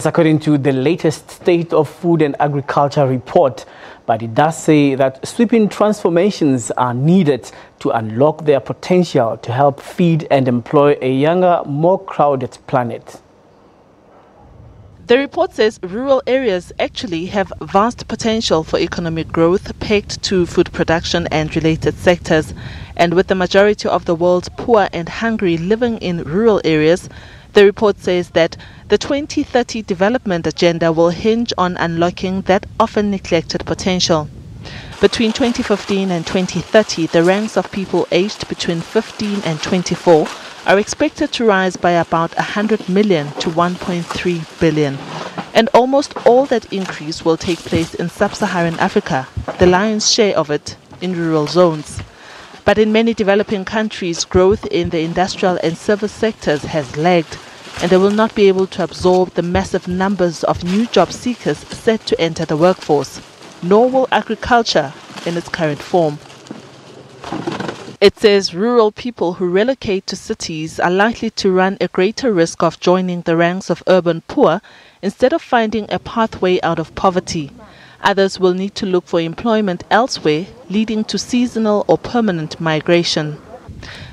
According to the latest State of Food and Agriculture report, but it does say that sweeping transformations are needed to unlock their potential to help feed and employ a younger, more crowded planet. The report says rural areas actually have vast potential for economic growth pegged to food production and related sectors. And with the majority of the world's poor and hungry living in rural areas, the report says that the 2030 development agenda will hinge on unlocking that often neglected potential. Between 2015 and 2030, the ranks of people aged between 15 and 24 are expected to rise by about 100 million to 1.3 billion. And almost all that increase will take place in sub-Saharan Africa, the lion's share of it in rural zones. But in many developing countries, growth in the industrial and service sectors has lagged, and they will not be able to absorb the massive numbers of new job seekers set to enter the workforce, nor will agriculture in its current form. It says rural people who relocate to cities are likely to run a greater risk of joining the ranks of urban poor instead of finding a pathway out of poverty. Others will need to look for employment elsewhere, leading to seasonal or permanent migration.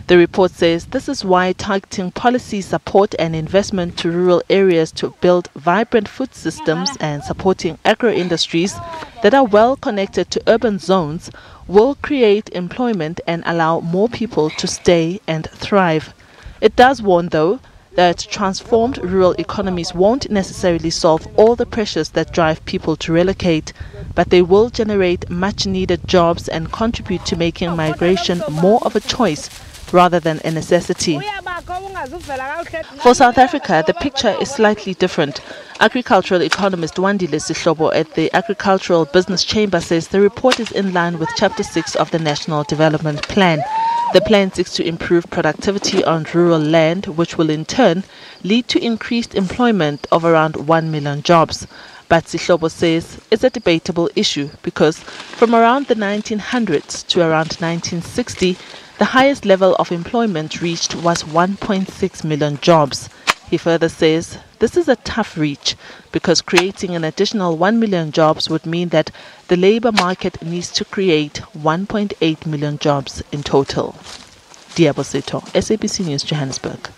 The report says this is why targeting policy support and investment to rural areas to build vibrant food systems and supporting agro-industries that are well connected to urban zones will create employment and allow more people to stay and thrive. It does warn, though, that transformed rural economies won't necessarily solve all the pressures that drive people to relocate, but they will generate much-needed jobs and contribute to making migration more of a choice rather than a necessity. For South Africa, the picture is slightly different. Agricultural economist Wandile Sihlobo at the Agricultural Business Chamber says the report is in line with Chapter 6 of the National Development Plan. The plan seeks to improve productivity on rural land, which will in turn lead to increased employment of around 1 million jobs. But Sihlobo says it's a debatable issue because from around the 1900s to around 1960, the highest level of employment reached was 1.6 million jobs. He further says this is a tough reach because creating an additional 1 million jobs would mean that the labor market needs to create 1.8 million jobs in total. Diabo Seto, SABC News, Johannesburg.